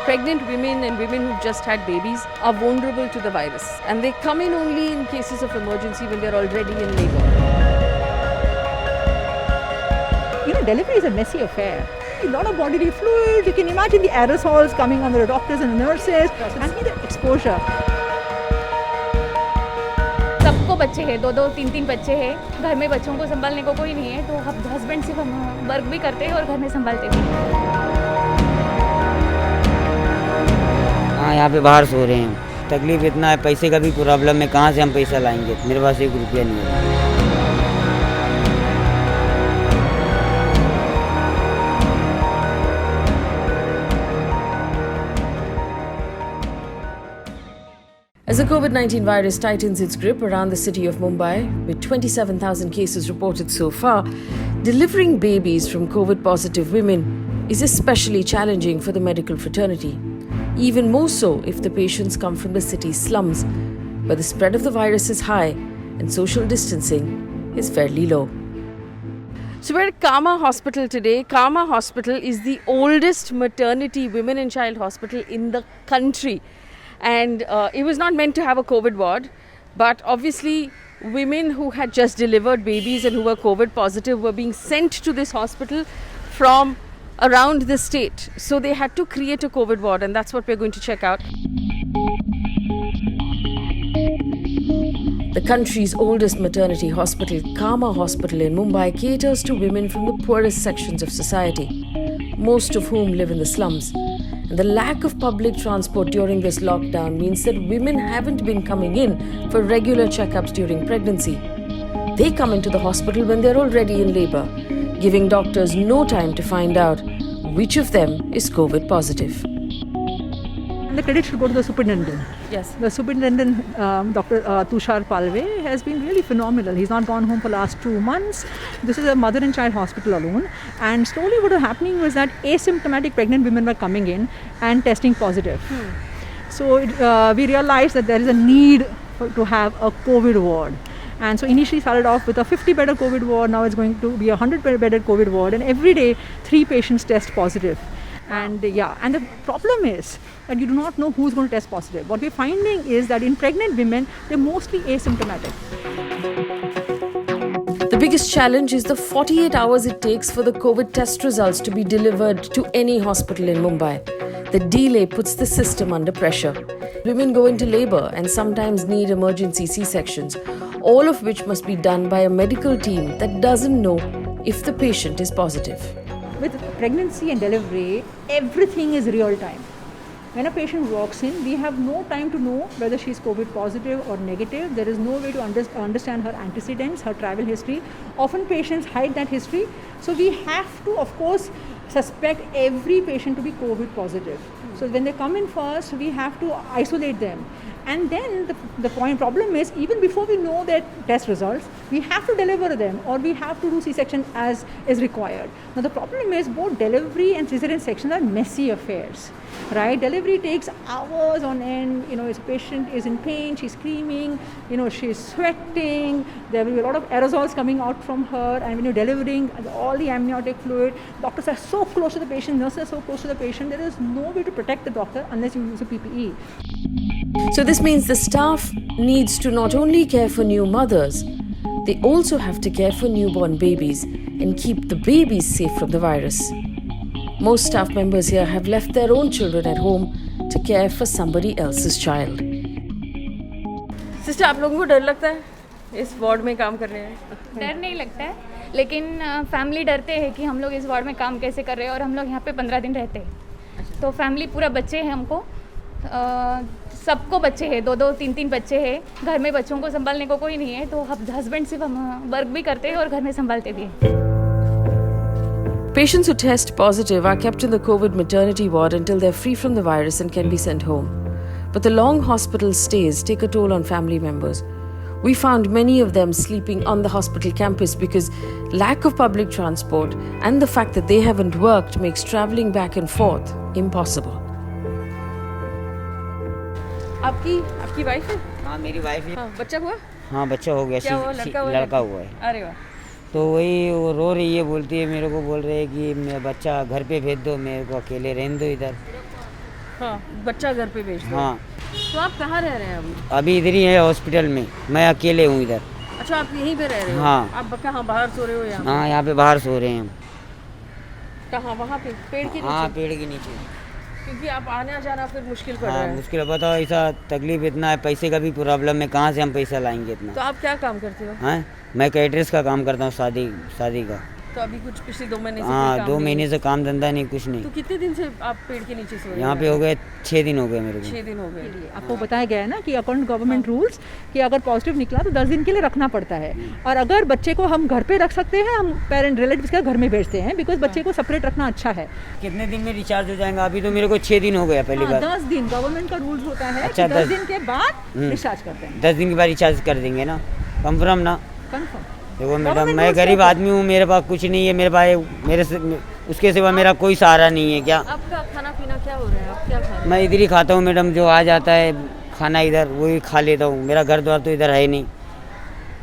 Pregnant women and women who've just had babies are vulnerable to the virus, and they come in only in cases of emergency when they're already in labor. Delivery is a messy affair. A lot of bodily fluid. You can imagine the aerosols coming on the doctors and the nurses, and the exposure. सबको बच्चे हैं, दो तीन तीन बच्चे हैं, घर में बच्चों को संभालने को कोई नहीं है, तो हस्बैंड सिर्फ वर्क भी करते हैं और घर में संभालते भी हैं। हाँ, यहाँ पे बाहर सो रहे हैं। तकलीफ इतना है, पैसे का भी प्रॉब्लम है, कहाँ से हम पैसा लाएंगे? मेरे पास 1 रुपया नहीं है। As the COVID-19 virus tightens its grip around the city of Mumbai, with 27,000 cases reported so far, delivering babies from COVID-positive women is especially challenging for the medical fraternity. Even more so if the patients come from the city's slums, where the spread of the virus is high and social distancing is fairly low. So we're at Kama Hospital today. Kama Hospital is the oldest maternity women and child hospital in the country. And it was not meant to have a COVID ward, but obviously women who had just delivered babies and who were COVID positive were being sent to this hospital from around the state. So they had to create a COVID ward, and that's what we're going to check out. The country's oldest maternity hospital, Kama Hospital in Mumbai, caters to women from the poorest sections of society, most of whom live in the slums. And the lack of public transport during this lockdown means that women haven't been coming in for regular checkups during pregnancy. They come into the hospital when they're already in labor, giving doctors no time to find out which of them is COVID positive. And the credit should go to the superintendent. Yes. The superintendent, Dr. Tushar Palve, has been really phenomenal. He's not gone home for the last 2 months. This is a mother and child hospital alone. And slowly what was happening was that asymptomatic pregnant women were coming in and testing positive. So we realized that there is a need to have a COVID ward. And so initially started off with a 50-bedded COVID ward. Now it's going to be a 100-bedded COVID ward. And every day, 3 patients test positive. And and the problem is that you do not know who's going to test positive. What we're finding is that in pregnant women, they're mostly asymptomatic. The biggest challenge is the 48 hours it takes for the COVID test results to be delivered to any hospital in Mumbai. The delay puts the system under pressure. Women go into labor and sometimes need emergency C-sections, all of which must be done by a medical team that doesn't know if the patient is positive. With pregnancy and delivery, everything is real time. When a patient walks in, we have no time to know whether she's COVID positive or negative. There is no way to understand her antecedents, her travel history. Often patients hide that history. So we have to, of course, suspect every patient to be COVID positive. So when they come in first, we have to isolate them. And then the problem is, even before we know their test results, we have to deliver them, or we have to do C-section as is required. Now the problem is both delivery and cesarean section are messy affairs, right? Delivery takes hours on end. If a patient is in pain, she's screaming, she's sweating, there will be a lot of aerosols coming out from her, and when you're delivering, all the amniotic fluid, doctors are so close to the patient, nurses are so close to the patient, there is no way to protect the doctor unless you use a PPE. So this means the staff needs to not only care for new mothers, they also have to care for newborn babies and keep the babies safe from the virus. Most staff members here have left their own children at home to care for somebody else's child. Sister, आप लोगों को डर लगता है इस ward में काम कर रहे हैं? डर नहीं लगता है, लेकिन फैमिली डरते हैं कि हम लोग इस वार्ड में काम कैसे कर रहे हैं, और हम लोग यहाँ पे 15 दिन रहते हैं। तो फैमिली पूरा बच्चे हैं, हमको सबको बच्चे हैं, दो तीन तीन बच्चे हैं, घर में बच्चों को संभालने को कोई नहीं है, तो हस्बैंड सिर्फ वर्क भी करते हैं और घर में संभालते भी हैं। Patients who test positive are kept in the COVID maternity ward until they're free from the virus and can be sent home. But the long hospital stays take a toll on family members. We found many of them sleeping on the hospital campus because lack of public transport and the fact that they haven't worked makes travelling back and forth impossible. आपकी wife है? हाँ, मेरी wife है। हाँ, बच्चा हुआ? हाँ, बच्चा हो गया। क्या हुआ? लड़का हुआ है। अरे वाह। तो वही वो रो रही है, बोलती है, मेरे को बोल रहे हैं कि मेरा बच्चा घर पे भेज दो, मेरे को अकेले रहने दो इधर। हाँ, बच्चा घर पे भेज दो। हाँ तो आप कहाँ रह रहे हैं अभी? अभी इधर ही है हॉस्पिटल में, मैं अकेले हूँ इधर। अच्छा, आप यहीं पे रह रहे हो? हाँ। आप कहाँ बाहर सो रहे हो या हाँ यहाँ पे बाहर सो रहे हैं हम। कहाँ? वहाँ पे पेड़ के हाँ नीचे? पेड़ के नीचे। क्योंकि आप आना जाना फिर मुश्किल पड़ रहा हाँ है। मुश्किल है, बताओ ऐसा तकलीफ इतना है, पैसे का भी प्रॉब्लम है, कहाँ से हम पैसा लाएंगे इतना। तो आप क्या काम करते हो? हाँ मैं कैटरेस का काम करता हूँ, शादी का। तो अभी कुछ पिछले 2 महीने से कोई हाँ काम 2 नहीं महीने है। से काम धंधा नहीं, कुछ नहीं। तो कितने दिन से आप पेड़ के नीचे सो रहे हैं? यहाँ पे हो गए 6 दिन हो गए मेरे को। 6 दिन हो गए। आपको बताया गया है ना कि अकॉर्डिंग गवर्नमेंट रूल्स कि अगर पॉजिटिव निकला तो 10 दिन के लिए रखना पड़ता है, और अगर बच्चे को हम घर पे रख सकते हैं, हम पेरेंट रिलेटिव्स के घर में भेजते हैं, बिकॉज बच्चे को सेपरेट रखना अच्छा है। कितने दिन में रिचार्ज हो जाएगा? अभी तो मेरे को 6 दिन हो गया पहली बार। 10 दिन गवर्नमेंट का रूल्स होता है। अच्छा, 10 दिन के बाद रिचार्ज करते हैं। 10 दिन के बाद रिचार्ज कर देंगे ना, कंफर्म ना? कंफर्म। देखो मैडम, Government मैं rules गरीब क्या आदमी हूँ, मेरे पास कुछ नहीं है, मेरे से उसके सिवा मेरा कोई सहारा नहीं है। क्या आपका खाना पीना क्या हो रहा है? आप क्या खा रहे हैं? मैं इधर ही खाता हूँ मैडम, जो आ जाता है खाना इधर वही खा लेता हूँ। मेरा घर द्वार तो इधर है नहीं,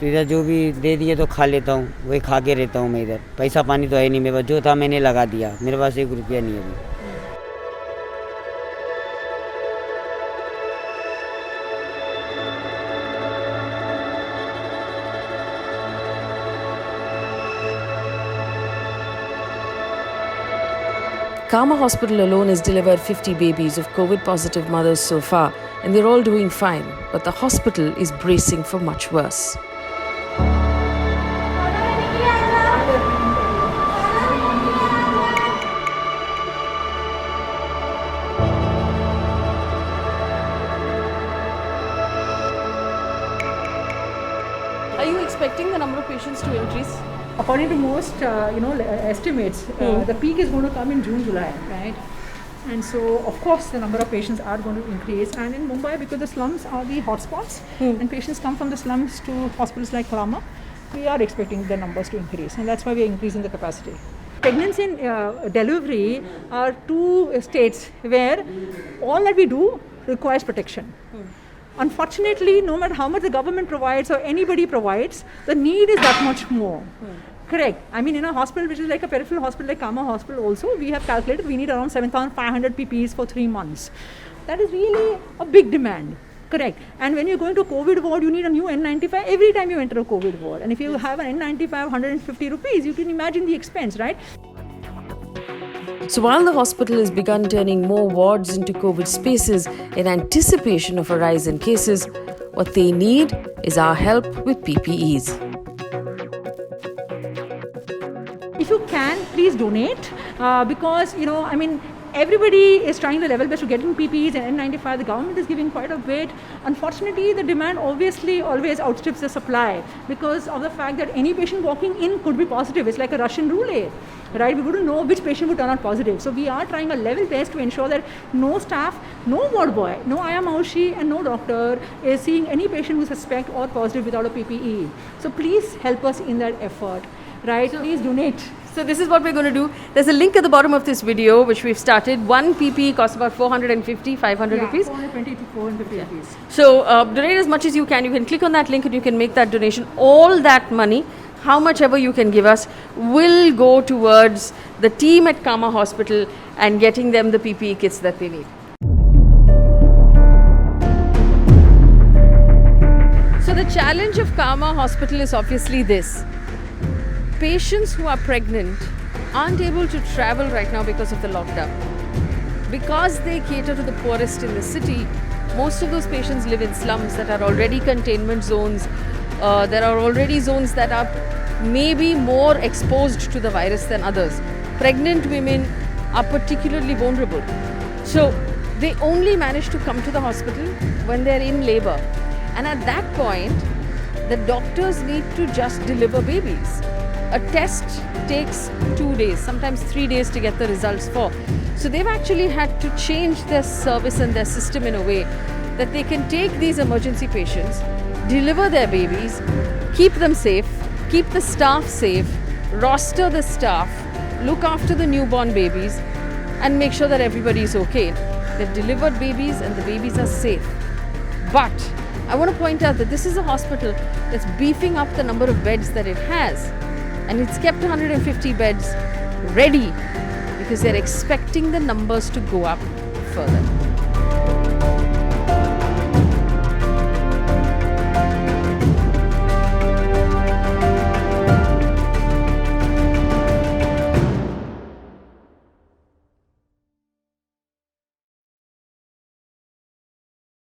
तो इधर जो भी दे दिए तो खा लेता हूँ, वही खा के रहता हूँ मैं इधर। पैसा पानी तो है नहीं मेरे पास, जो था मैंने लगा दिया, मेरे पास 1 रुपया नहीं है अभी। Karma Hospital alone has delivered 50 babies of COVID-positive mothers so far, and they're all doing fine. But the hospital is bracing for much worse. Are you expecting the number of patients to increase? According to most estimates, the peak is going to come in June, July, right? And so, of course, the number of patients are going to increase. And in Mumbai, because the slums are the hotspots, and patients come from the slums to hospitals like Karama, we are expecting the numbers to increase, and that's why we are increasing the capacity. Pregnancy and delivery are 2 states where all that we do requires protection. Unfortunately, no matter how much the government provides or anybody provides, the need is that much more. Correct. I mean, in a hospital which is like a peripheral hospital like Karma Hospital also, we have calculated we need around 7,500 PPEs for 3 months. That is really a big demand. Correct. And when you're going to a COVID ward, you need a new N95 every time you enter a COVID ward. And if you have an N95, 150 rupees, you can imagine the expense, right? So while the hospital has begun turning more wards into COVID spaces in anticipation of a rise in cases, what they need is our help with PPEs. If you can, please donate because, everybody is trying their level best to get in PPEs and N95. The government is giving quite a bit. Unfortunately, the demand obviously always outstrips the supply because of the fact that any patient walking in could be positive. It's like a Russian roulette, right? We wouldn't know which patient would turn out positive. So we are trying a level best to ensure that no staff, no ward boy, no Aya Maushi and no doctor is seeing any patient who suspect or positive without a PPE. So please help us in that effort, right? Please donate. So this is what we're going to do. There's a link at the bottom of this video which we've started. One PPE costs about 450, 500 rupees. 420 to 450 rupees. So donate as much as you can. You can click on that link and you can make that donation. All that money, how much ever you can give us, will go towards the team at Karma Hospital and getting them the PPE kits that they need. So the challenge of Karma Hospital is obviously this. Patients who are pregnant aren't able to travel right now because of the lockdown. Because they cater to the poorest in the city, most of those patients live in slums that are already containment zones. There are already zones that are maybe more exposed to the virus than others. Pregnant women are particularly vulnerable. So they only manage to come to the hospital when they're in labor. And at that point, the doctors need to just deliver babies. A test takes 2 days, sometimes 3 days to get the results for. So they've actually had to change their service and their system in a way that they can take these emergency patients, deliver their babies, keep them safe, keep the staff safe, roster the staff, look after the newborn babies, and make sure that everybody is okay. They've delivered babies and the babies are safe. But I want to point out that this is a hospital that's beefing up the number of beds that it has. And it's kept 150 beds ready because they're expecting the numbers to go up further.